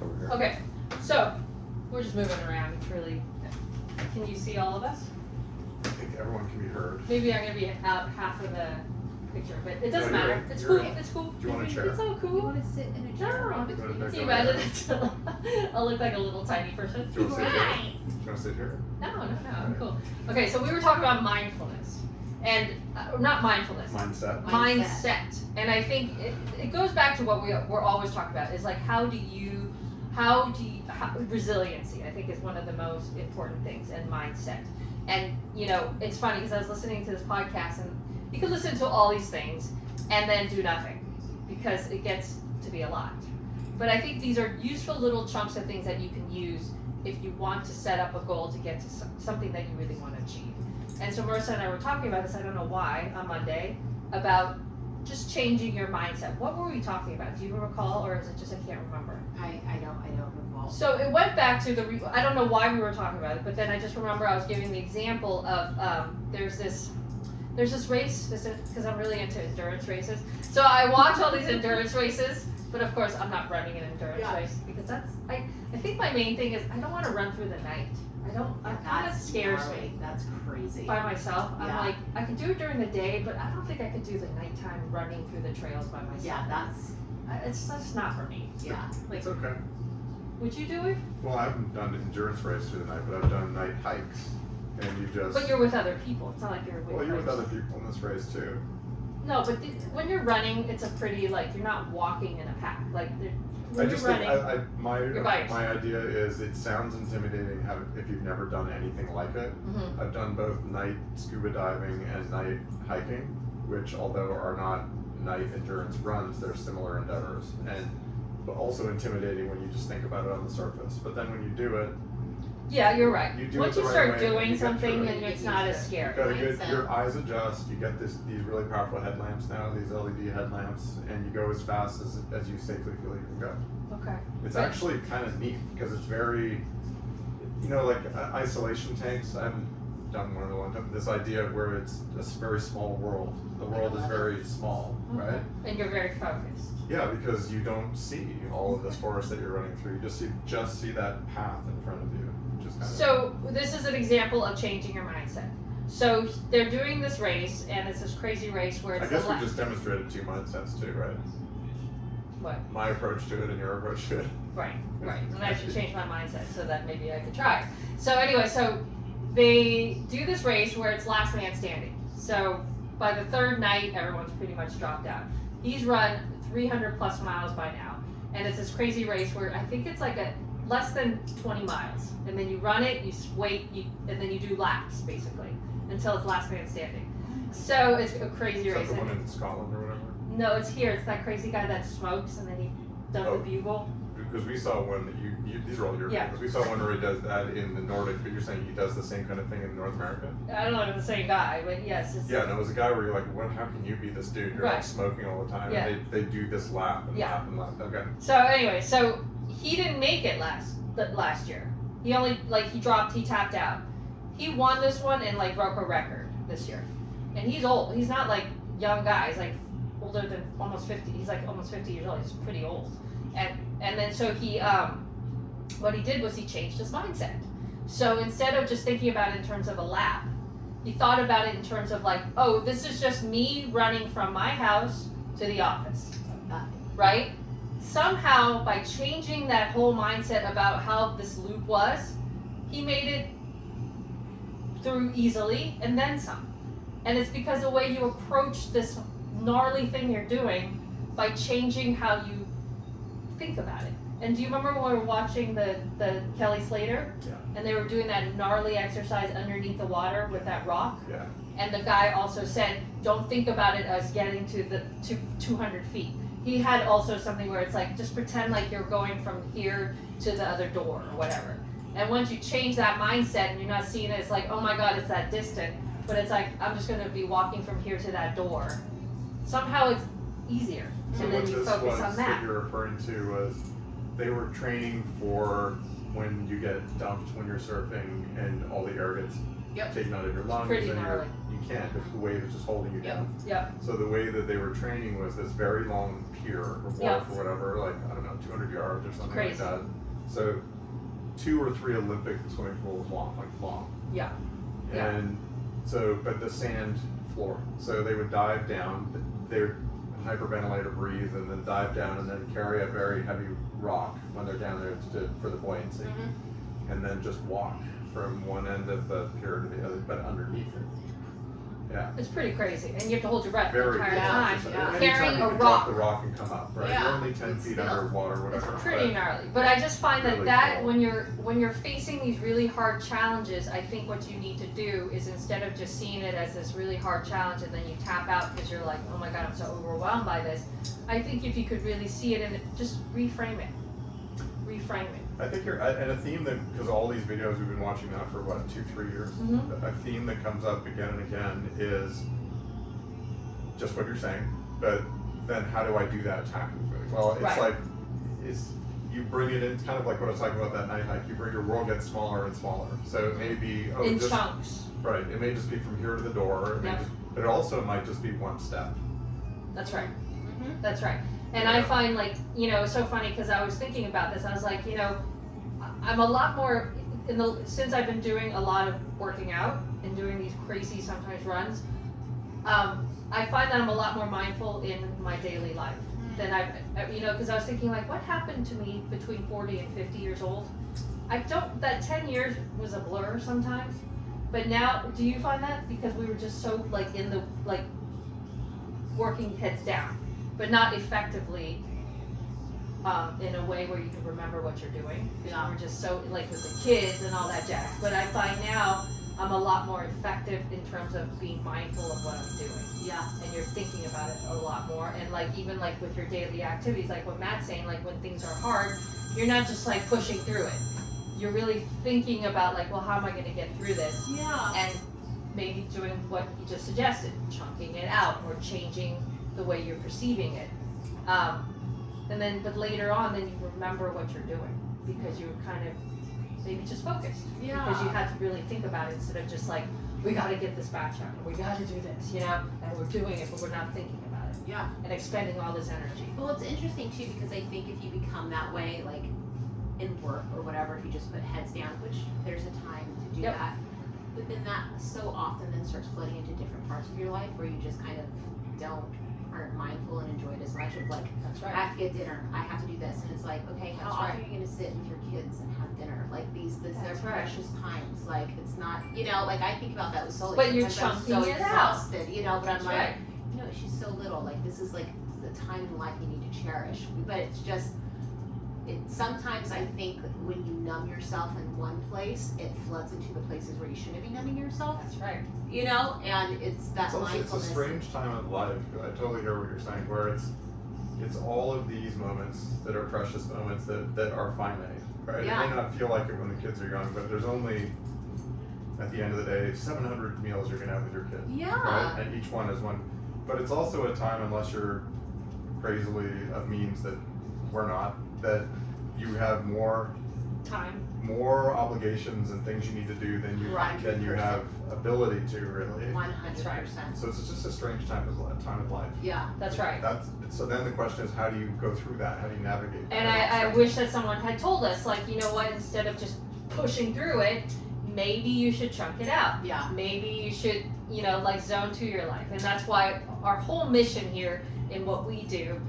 over here. Okay, so we're just moving around. It's really. Can you see all of us? I think everyone can be heard. Maybe I'm gonna be out half of the picture, but it doesn't No, you're matter. in. It's You're cool. in. It's cool. Do you want a chair? It's all You cool. want to sit in a chair No. in between? Go Can you ahead. imagine it? I'll look like a little tiny person. Do you want to sit here? Right. Do you want to sit here? No, I'm cool. Okay, so we were talking about mindfulness, and not mindfulness. Mindset. And I think it goes back to what we're always talking about is like how resiliency I think is one of the most important things, and mindset. And you know, it's funny because I was listening to this podcast, and you can listen to all these things and then do nothing because it gets to be a lot. But I think these are useful little chunks of things that you can use if you want to set up a goal to get to something that you really want to achieve. And so Marisa and I were talking about this, I don't know why, on Monday, about just changing your mindset. What were we talking about? Do you recall, or is it just I can't remember? I don't recall. So it went back to I don't know why we were talking about it, but then I just remember I was giving the example of there's this race, because I'm really into endurance races. So I watch all these endurance races, but of course I'm not running an endurance race because I think my main thing is I don't want to run through the night. That scares me. That's crazy. By myself, Yeah. I'm like, I could do it during the day, but I don't think I could do the nighttime running through the trails by myself. Yeah, It's just not for me. yeah. Like, It's okay. would you do it? Well, I haven't done an endurance race through the night, but I've done night hikes. And you just... But you're with other people. It's not like you're with. Well, you're with like- other people in this race too. No, but when you're running, it's a pretty like you're not walking in a pack. Like when I you're just running, think you're by yourself. my idea is it sounds intimidating if you've never done anything like it. Mhm. I've done both night scuba diving and night hiking, which although are not night endurance runs, they're similar endeavors, but also intimidating when you just think about it on the surface. But then when you do it, Yeah, you're right. You do Once it you the right start way and you doing get something, through it. then it's not as scary. you've got a good, Mindset. your eyes adjust, you get these really powerful headlamps now, these LED headlamps, and you go as fast as you safely feel you can go. Okay. It's Right. actually kind of neat because it's very, like isolation tanks. I haven't done one of the one time. This idea of where it's a very small world. The world is very small, right? And you're very focused. Yeah, because you don't see all of this forest that you're running through. You just see that path in front of you, which is kind of. So this is an example of changing your mindset. So they're doing this race, and it's this crazy race where it's I guess the we just demonstrated two mindsets too, right? What? My approach to it and your approach to it. Right. And I should change my mindset so that maybe I could try. So anyway, so they do this race where it's last man standing. So by the third night, everyone's pretty much dropped out. He's run 300 plus miles by now, and it's this crazy race where I think it's like a less than 20 miles, and then you run it, you wait, and then you do laps basically until it's last man standing. So it's a crazy Is that race. the one in Scotland or whatever? No, it's here. It's that crazy guy that smokes and then he does Oh. the bugle. Because we saw one that these are all European. Yeah. Because we saw one where he does that in the Nordic, but you're saying he does the same kind of thing in North America? I don't know if it's the same guy, but yes. It's, Yeah, no, it was a guy where you're like, how can you be this dude? You're Right. like smoking all the time. Yeah. And they do this lap and Yeah. lap and lap. Okay. So anyway, so he didn't make it last year. He only he tapped out. He won this one and broke a record this year. And he's old. He's not like young guy. He's like older than almost 50. He's like almost 50 years old. He's pretty old. And then so he what he did was he changed his mindset. So instead of just thinking about it in terms of a lap, he thought about it in terms of oh, this is just me running from my house to the office. Right? Somehow, by changing that whole mindset about how this loop was, he made it through easily and then some. And it's because the way you approach this gnarly thing you're doing by changing how you think about it. And do you remember when we were watching the Kelly Slater? Yeah. And they were doing that gnarly exercise underneath the water with that rock? Yeah. And the guy also said, don't think about it as getting to 200 feet. He had also something where it's just pretend like you're going from here to the other door or whatever. And once you change that mindset and you're not seeing it as oh my God, it's that distant, but it's I'm just going to be walking from here to that door. Somehow it's easier. So And what then you this focus was on that that. you're referring to was they were training for when you get dumped when you're surfing and all the air gets Yep. taken out of your lungs Pretty and gnarly. you you can't, but the wave is just holding you down. Yep. So the way that they were training was this very long pier or wharf Yep. or whatever, like, I don't know, 200 yards or something Crazy. like that. So 2 or 3 Olympic swimming pools long. Yeah. Yeah. And so, but the sand floor. So they would dive down, they'd hyperventilate or breathe, and then dive down and then carry a very heavy rock when they're down there for the buoyancy. Mm-hmm. And then just walk from one end of the pier to the other, but underneath it. Yeah. It's pretty crazy, and you have to hold your breath the Very entire cool time. exercise. Yeah. Anytime Carrying you a can drop rock. the rock and come up, right? Yeah. You're only 10 It's feet still- underwater, It's whatever. pretty but gnarly, but I just find Really that cool. when you're facing these really hard challenges, I think what you need to do is instead of just seeing it as this really hard challenge and then you tap out because you're like, oh my god, I'm so overwhelmed by this. I think if you could really see it and just reframe it. I think and a theme that, because all these videos we've been watching now for what, 2-3 years, Mhm. a theme that comes up again and again is just what you're saying, but then how do I do that tactically? Well, it's Right. like, you bring it in, it's kind of like what I was talking about that night hike, your world gets smaller and smaller. So it may be, In just, chunks. right, it may just be from here to the door, it may Yep. but it also might just be one step. That's right. Mm-hmm. That's right. And I Yeah. find like, it's so funny because I was thinking about this. I was like, I'm a lot more since I've been doing a lot of working out and doing these crazy sometimes runs. I find that I'm a lot more mindful in my daily life than because I was thinking like, what happened to me between 40 and 50 years old? That 10 years was a blur sometimes. But now, do you find that? Because we were just so like in the like working heads down, but not effectively in a way where you can remember what you're doing. Because Yeah. we were just so like with the kids and all that jazz. But I find now I'm a lot more effective in terms of being mindful of what I'm doing. Yeah. And you're thinking about it a lot more. And like even like with your daily activities, like what Matt's saying, like when things are hard, you're not just like pushing through it. You're really thinking about like, well, how am I going to get through this? Yeah. And maybe doing what you just suggested, chunking it out or changing the way you're perceiving it. But later on, then you remember what you're doing because you were kind of maybe just focused. Yeah. Because you had to really think about it instead of just like, we got to get this batch out, we got to do this, and we're doing it, but we're not thinking about it Yeah. and expending all this energy. Well, it's interesting too because I think if you become that way, like in work or whatever, if you just put heads down, which there's a time to do Yep. that, but then that so often then starts flooding into different parts of your life where you just kind of aren't mindful and enjoy it as much of like, That's I right. have to get dinner, I have to do this, and it's like, okay, how That's often right. are you going to sit with your kids and have dinner? Like these are That's right. precious times. Like it's not, like I think about that with Sully. But you're Sometimes I'm chunking so it out. exhausted, but That's I'm right. like, she's so little. Like this is like the time in life you need to cherish. But it's just, sometimes I think when you numb yourself in one place, it floods into the places where you shouldn't be numbing yourself. That's right. And it's that It's a mindfulness. strange time of life. I totally hear what you're saying, where it's all of these moments that are precious moments that are finite, right? Yeah. It may not feel like it when the kids are young, but there's only, at the end of the day, 700 meals you're gonna have with your kids. Yeah. Right? And each one is one. But it's also a time, unless you're crazily of means that we're not, that you have more obligations and things you need to do than you Right. have ability to really. 100%. So it's just a strange time of life. Yeah. That's right. So then the question is, how do you go through that? How do you navigate that? And I wish that someone had told us, like, you know what, instead of just pushing through it, maybe you should chunk it out. Yeah. Maybe you should, like zone to your life. And that's why our whole mission here in what we do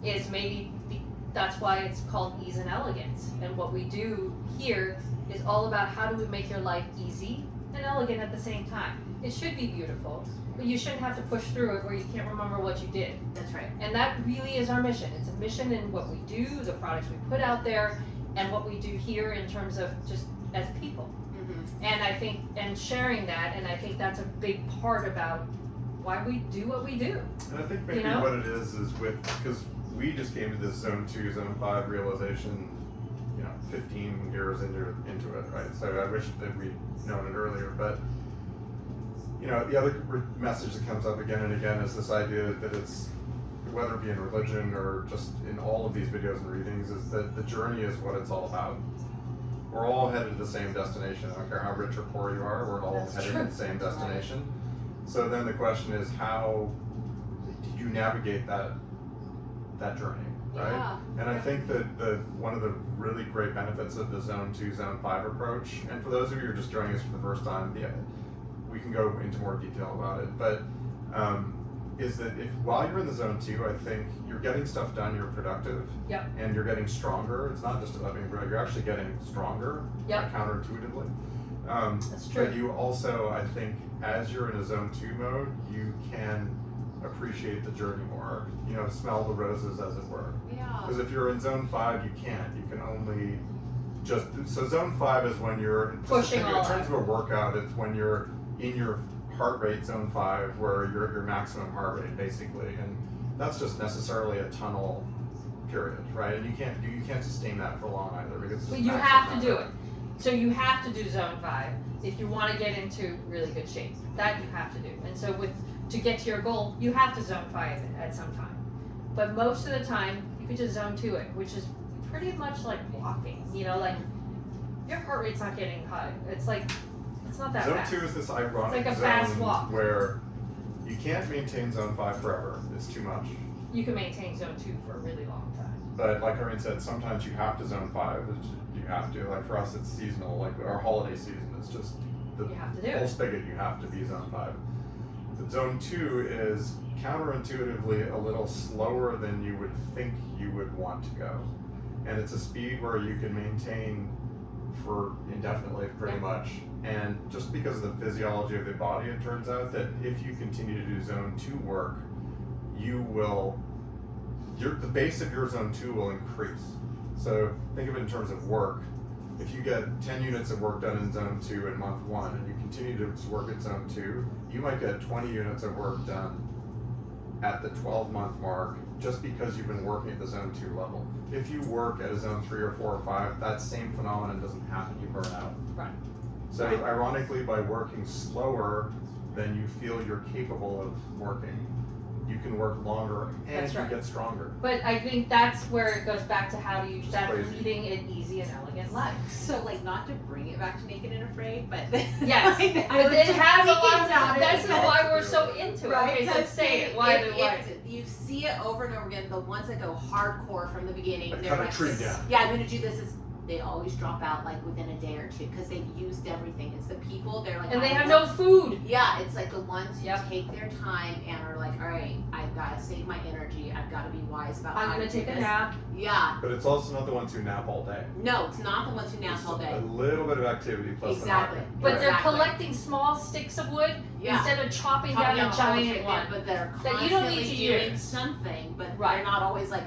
is that's why it's called Ease and Elegance. And what we do here is all about how do we make your life easy and elegant at the same time. It should be beautiful, but you shouldn't have to push through it where you can't remember what you did. That's right. And that really is our mission. It's a mission in what we do, the products we put out there, and what we do here in terms of just as people. Mm-hmm. And I think, and sharing that, and I think that's a big part about why we do what we do. And I think maybe what it is because we just came to this zone 2, zone 5 realization, 15 years into it, right? So I wish that we'd known it earlier, but the other message that comes up again and again is this idea that it's, whether it be in religion or just in all of these videos and readings, is that the journey is what it's all about. We're all headed to the same destination. I don't care how rich or poor you are, we're all That's headed true. to the same destination. So then the question is, how did you navigate that journey, right? Yeah. And I think that one of the really great benefits of the Zone 2, Zone 5 approach, and for those of you who are just joining us for the first time, yeah, we can go into more detail about it, but is that if while you're in the Zone 2, I think you're getting stuff done, you're productive, Yep. and you're getting stronger. It's not just about being productive, you're actually getting stronger, Yep. counterintuitively. That's true. But you also, I think, as you're in a Zone 2 mode, you can appreciate the journey more, smell the roses, as it were. Yeah. Because if you're in Zone 5, you can't. You can only so Zone 5 is when you're Pushing in all terms out. of a workout, it's when you're in your heart rate Zone 5, where you're at your maximum heart rate, basically. And that's just necessarily a tunnel period, right? And you can't sustain that for long either, because it's But just you maximum have to heart do rate. it. So you have to do Zone 5 if you want to get into really good shape. That you have to do. And so to get to your goal, you have to Zone 5 it at some time. But most of the time, you can just Zone 2 it, which is pretty much like walking. Like your heart rate's not getting high. It's not that Zone fast. 2 is this ironic It's like a fast zone walk. where you can't maintain Zone 5 forever. It's too much. You can maintain Zone 2 for a really long time. But like Irene said, sometimes you have to Zone 5. You have to. Like for us, it's seasonal. Like our holiday season is just the You have to do whole it. spigot. You have to be Zone 5. The Zone 2 is counterintuitively a little slower than you would think you would want to go. And it's a speed where you can maintain for indefinitely, pretty Yeah. much. And just because of the physiology of the body, it turns out that if you continue to do Zone 2 work, the base of your Zone 2 will increase. So think of it in terms of work. If you get 10 units of work done in Zone 2 in month 1 and you continue to work at Zone 2, you might get 20 units of work done at the 12-month mark just because you've been working at the Zone 2 level. If you work at a Zone 3 or 4 or 5, that same phenomenon doesn't happen, you burn out. Right. So Right. ironically, by working slower than you feel you're capable of working, you can work longer and That's you right. get stronger. But I think that's where it goes back to how do you Which is that crazy. leading an easy and elegant life. So not to bring it back to Naked and Afraid, but Yes, I but was it just has a thinking lot about to it That's because- why we're so into it. Right, Okay, so because say it. Why? if you see it over and over again, the ones that go hardcore from the beginning, Like they're cut a like, tree down. yeah, I'm gonna do this. They always drop out like within a day or two because they've used everything. It's the people they're like, And they I have want- no food. Yeah, it's like the ones who Yep. take their time and are like, all right, I've got to save my energy. I've got to be wise about I'm how gonna to do take a this. nap. Yeah, But it's also not the ones who nap all day. no, it's not the ones who nap It's all day. a little bit of activity plus Exactly. the napping. But Right. they're Exactly. collecting small sticks of wood Yeah. instead of chopping Talking down a about all giant shit, one. but they're that you don't need constantly to doing use. something, but Right. they're not always like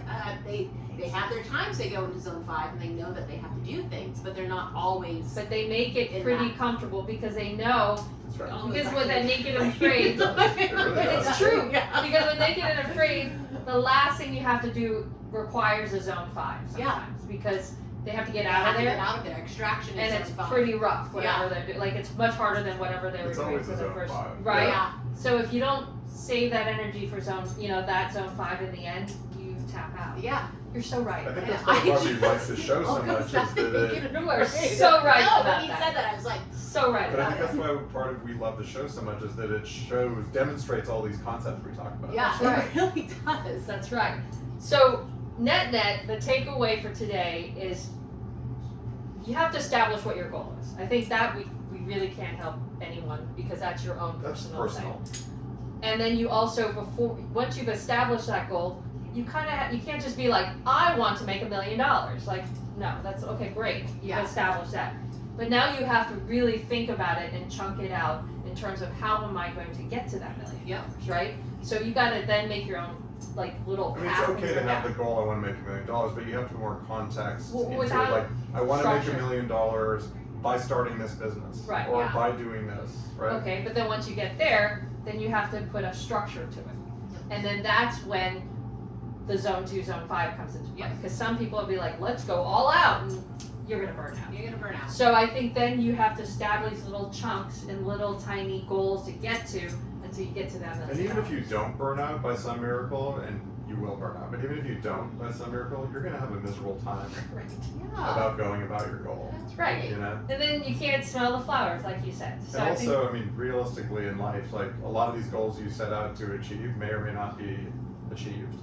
they have their times they go into Zone 5 and they know that they have to do things, but they're not always. But they make it In pretty that. comfortable because they know. That's right. always Because like with that it. Naked and Afraid, It really does. it's true. Yeah. Because with Naked and Afraid, the last thing you have to do requires a Zone 5 sometimes because they have to get They out have of to there. get out of there. Extraction And is it's Zone 5. pretty rough, whatever Yeah. they're doing. Like it's much harder than whatever they were It's doing always for a the Zone first, 5. right? Yeah. So if you don't save that energy for that Zone 5 in the end, you tap out. Yeah. You're so right. I think Yeah. that's why we like the show so All much goes is back to that it, Naked and You are Afraid. so right No, about when he that. said that, I was like, So right but I about think it. that's why part of we love the show so much is that it demonstrates all these concepts we talk about. yeah, That's right. it really does. That's right. So net, the takeaway for today is you have to establish what your goal is. I think that we really can't help anyone because that's your own That's personal personal. thing. And then you also once you've established that goal, you you can't just be like, I want to make $1 million. Like, no, that's okay, great. You've Yeah. established that. But now you have to really think about it and chunk it out in terms of how am I going to get to that $1 million, Yep. right? So you got to then make your own little I mean, path. it's okay to have the goal, I want to make $1 million, but you have to put more context Well, into it. without Like, I want to make structure. $1 million by starting this business. Right. Or Yeah. by doing this, right? Okay, but then once you get there, then you have to put a structure to it. And then that's when the Zone 2, Zone 5 comes into play. Yep. Because some people will be like, let's go all out, and you're going to burn out. You're gonna burn out. So I think then you have to establish little chunks and little tiny goals to get to until you get to that $1 And million. even if you don't burn out by some miracle, and you will burn out. But even if you don't, that's a miracle, you're going to have a miserable time Right. Yeah. about going about your goal. That's Right. You know? And then you can't smell the flowers, like you said. So And I think, also, I mean, realistically in life, like a lot of these goals you set out to achieve may or may not be achieved.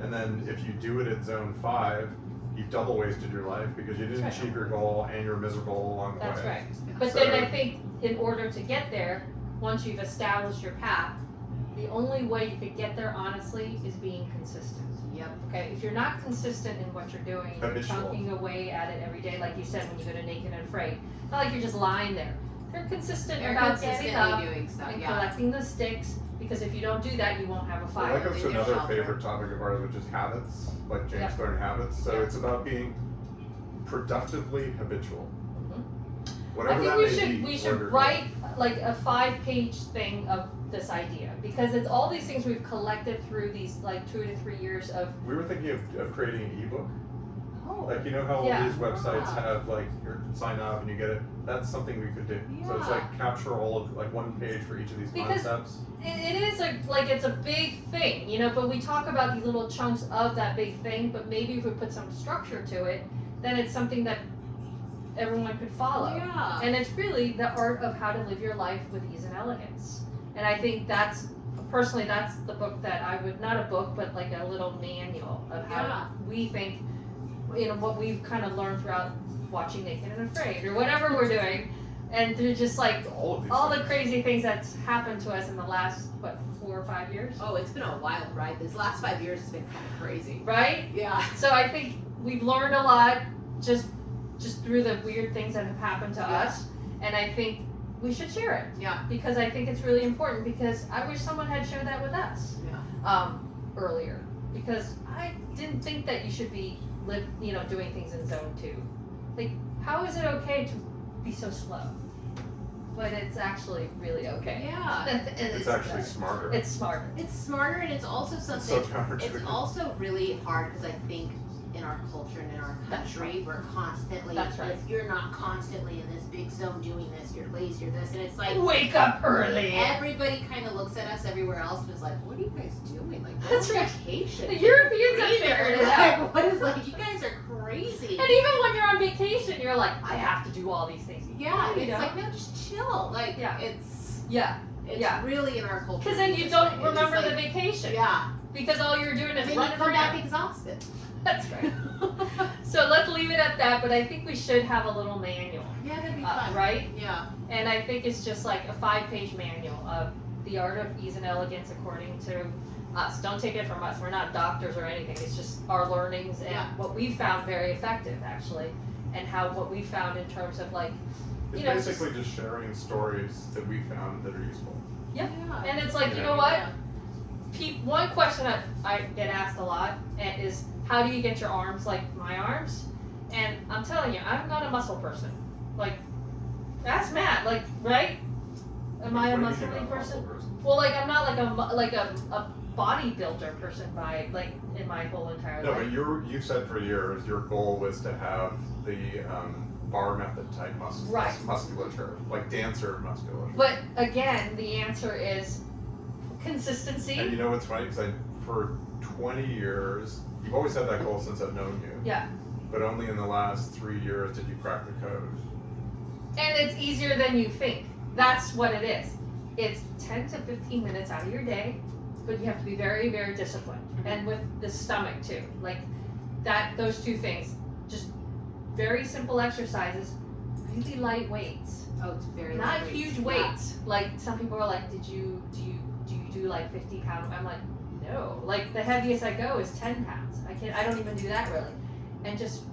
And then if you do it at zone 5, you've double wasted your life because you didn't That's right. achieve your goal and you're miserable along the that's way. right. But So- then I think in order to get there, once you've established your path, the only way you could get there honestly is being consistent. Yep. Okay, if you're not consistent in what you're doing, you're Habitual. chunking away at it every day, like you said when you go to Naked and Afraid. It's not like you're just lying there. You're consistent They're about consistently getting up doing stuff. and Yeah. collecting the sticks, because if you don't do that, you won't have a Well, fire. that goes to in your another shelter. favorite topic of ours, which is habits, like James Yeah. Clear habits. So Yeah. it's about being productively habitual. I Whatever think that we may should be, we or should your write like a 5-page thing of this idea, because it's all these things we've collected through these like 2 to 3 years of goal. We were thinking of creating an ebook. Oh. Like, you know how all Yeah. these websites Ah. have like your sign up and you get it. That's something we could do. So it's Yeah. like capture all of like one page for each of these Because- concepts. it is like it's a big thing, you know, but we talk about these little chunks of that big thing, but maybe if we put some structure to it, then it's something that everyone could follow. Yeah. And it's really the art of how to live your life with ease and elegance. And I think that's the book that I would, not a book, but like a little manual of how Yeah. we think, you know, what we've kind of learned throughout watching Naked and Afraid or whatever we're doing. And through just like All of these all the things. crazy things that's happened to us in the last, 4 or 5 years? Oh, it's been a wild ride. This last 5 years has been kind of crazy. Right? Yeah. So I think we've learned a lot just through the weird things that have happened to Yeah. us. And I think we should share it. Yeah. Because I think it's really important, because I wish someone had shared that with us Yeah. earlier, because I didn't think that you should be doing things in zone 2. Like, how is it okay to be so slow? But it's actually really okay. Yeah. And It's actually smarter. it's smarter. It's smarter, and it's also It's something. so counterintuitive. It's also really hard because I think in our culture and in our That's country, we're constantly. That's right. If you're not constantly in this big zone doing this, you're lazy, you're this, and it's like Wake up early. everybody kind of looks at us everywhere else and is like, "What are you guys doing? Like, go That's on right. vacation." The Europeans have Read figured it. it out. Like, what is like? You guys are crazy. And even when you're on vacation, you're like, I have to do all these things. Yeah, you it's know? like no, just chill. Like Yeah. it's Yeah. Yeah. really in our culture. Because then you It's don't like- it's remember just the like- vacation. Yeah, Because all you're doing and is then you running come back around. exhausted. That's right. So let's leave it at that, but I think we should have a little manual, Yeah, that'd be fun. right? Yeah. And I think it's just like a 5-page manual of the art of ease and elegance according to us. Don't take it from us. We're not doctors or anything. It's just our learnings and Yeah. what we found very effective, actually, and how what we found in terms of like, It's you know, basically just sharing stories that we found that are useful. Yeah. Yeah. and it's like, you know what? One question that I get asked a lot is, how do you get your arms like my arms? And I'm telling you, I'm not a muscle person. Like, ask Matt. Like, right? Am I a What do you mean muscly you're not a muscle person? Well, like I'm not like a bodybuilder person by like in my whole entire No, life. but you said for years your goal was to have the bar method type Right. musculature, like dancer musculature. But again, the answer is consistency. And you know what's funny? Because for 20 years, you've always had that goal since I've known you. Yeah. But only in the last 3 years did you crack the code. And it's easier than you think. That's what it is. It's 10 to 15 minutes out of your day, but you have to be very, very disciplined. Mhm. And with the stomach too. Like those two things. Just very simple exercises, really light weights. Oh, it's very Not light huge weights. weights. Like some people are like, do you do like 50 pounds? I'm like, no. Like the heaviest I go is 10 pounds. I don't even do that really. And just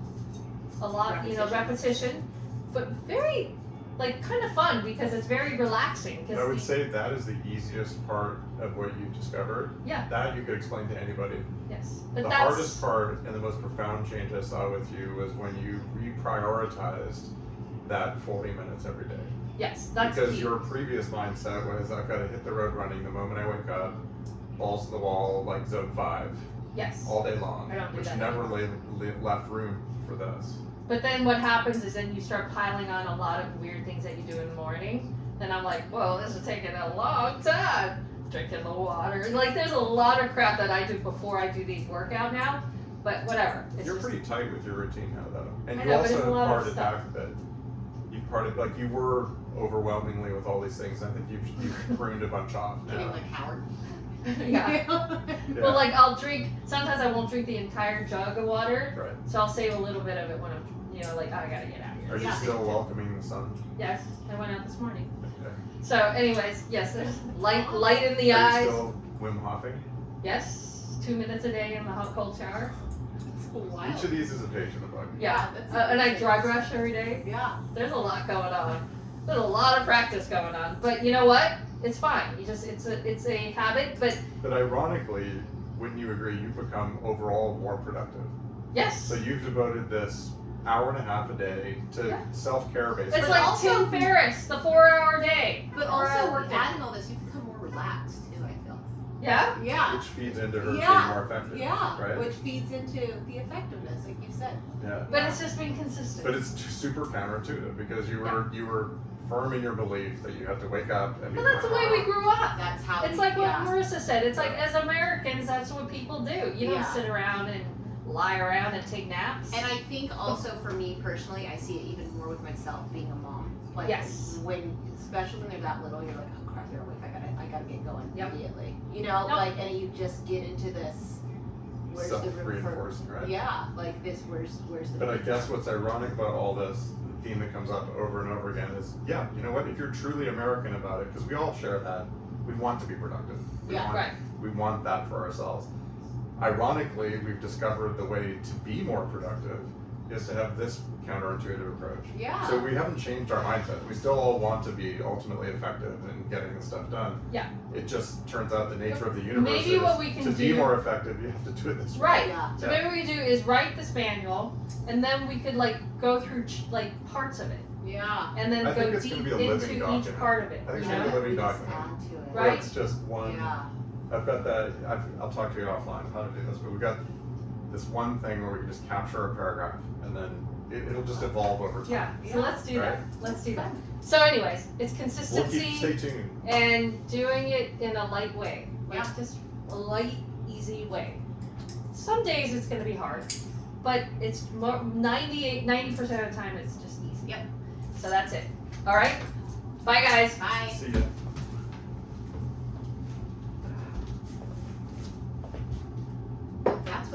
a lot, repetition, but very like kind of fun because it's very relaxing. I would say that is the easiest part of what you've discovered. Yeah. That you could explain to anybody. Yes, but The that's hardest part and the most profound change I saw with you was when you reprioritized that 40 minutes every day. yes, that's Because key. your previous mindset was, I've got to hit the road running the moment I wake up, balls to the wall, like zone 5, Yes. all day long, I don't do which that never left room for this. But then what happens is then you start piling on a lot of weird things that you do in the morning. Then I'm like, whoa, this is taking a long time. drinking the water. Like, there's a lot of crap that I do before I do the workout now, but whatever. It's You're just, pretty tight with your routine now, though. And I you know, but it's a also lot of parted stuff. back a bit. You've parted, like, you were overwhelmingly with all these things. I think you've pruned a bunch off Getting now. like Howard. yeah. Yeah. Well, like, I'll drink, sometimes I won't drink the entire jug of water, Right. so I'll save a little bit of it when I'm, like, I gotta get out of here. Are you Yeah. still welcoming the sun? Yes, I went out this morning. Okay. So, anyways, yes, there's light in the Are eyes. you still Wim Hofing? Yes, 2 minutes a day in the hot cold shower. It's wild. Each of these is a page in the book. Yeah, that's and I amazing. dry brush every day. Yeah. There's a lot going on. There's a lot of practice going on. But you know what? It's fine. It's a habit. But But ironically, wouldn't you agree, you've become overall more productive? yes, So you've devoted this hour and a half a day to Yeah. self-care, basically. it's But like also- Tim Ferriss, the 4-hour day. But 4-hour also, workday. adding all this, you become more relaxed too, I feel. Yeah. Yeah. Which feeds into her Yeah. being more effective. Yeah. Right? Which feeds into the effectiveness, like you said. Yeah. But it's just being consistent. But it's super counterintuitive because you were firm in your belief that you had to wake up and be But that's the way we grew up. That's how It's like what yeah. Marisa said. It's like, as Americans, that's what people do. You don't Yeah. sit around and lie around and take naps. And I think also for me personally, I see it even more with myself being a mom. Like Yes. especially when they're that little, you're like, oh crap, they're awake. I gotta get going Yep. immediately. You know, Nope. like, and you just get into this. Where's the room for? self-reinforcing, right? Yeah, like this. Where's the? But I guess what's ironic about all this, the theme that comes up over and over again is, yeah, you know what? If you're truly American about it, because we all share that, we want to be productive. Yeah, right. We want that for ourselves. Ironically, we've discovered the way to be more productive is to have this counterintuitive approach. Yeah. So we haven't changed our mindset. We still all want to be ultimately effective in getting the stuff done. Yeah. It just turns out the nature of the universe Maybe is what we can to be do- more effective, you have to do it this way. Right. Yeah. So Yeah. maybe what we do is write this manual, and then we could like go through like parts of it, Yeah. and then I go think it's deep gonna be a living into each document. part of it. I think You it's gonna be know? a living We just document. add to it. Right. Where it's just one. Yeah. I've got that. I'll talk to you offline how to do this, but we've got this one thing where we can just capture a paragraph, and then it'll just evolve over time. Yeah. So Yeah. let's do that. Right. Let's do that. So, anyways, it's We'll consistency stay tuned. and doing it in a light way, like Yeah. just a light, easy way. Some days it's gonna be hard, but it's 90% of the time it's just easy. Yep. So that's it. All right. Bye, guys. Bye. See ya.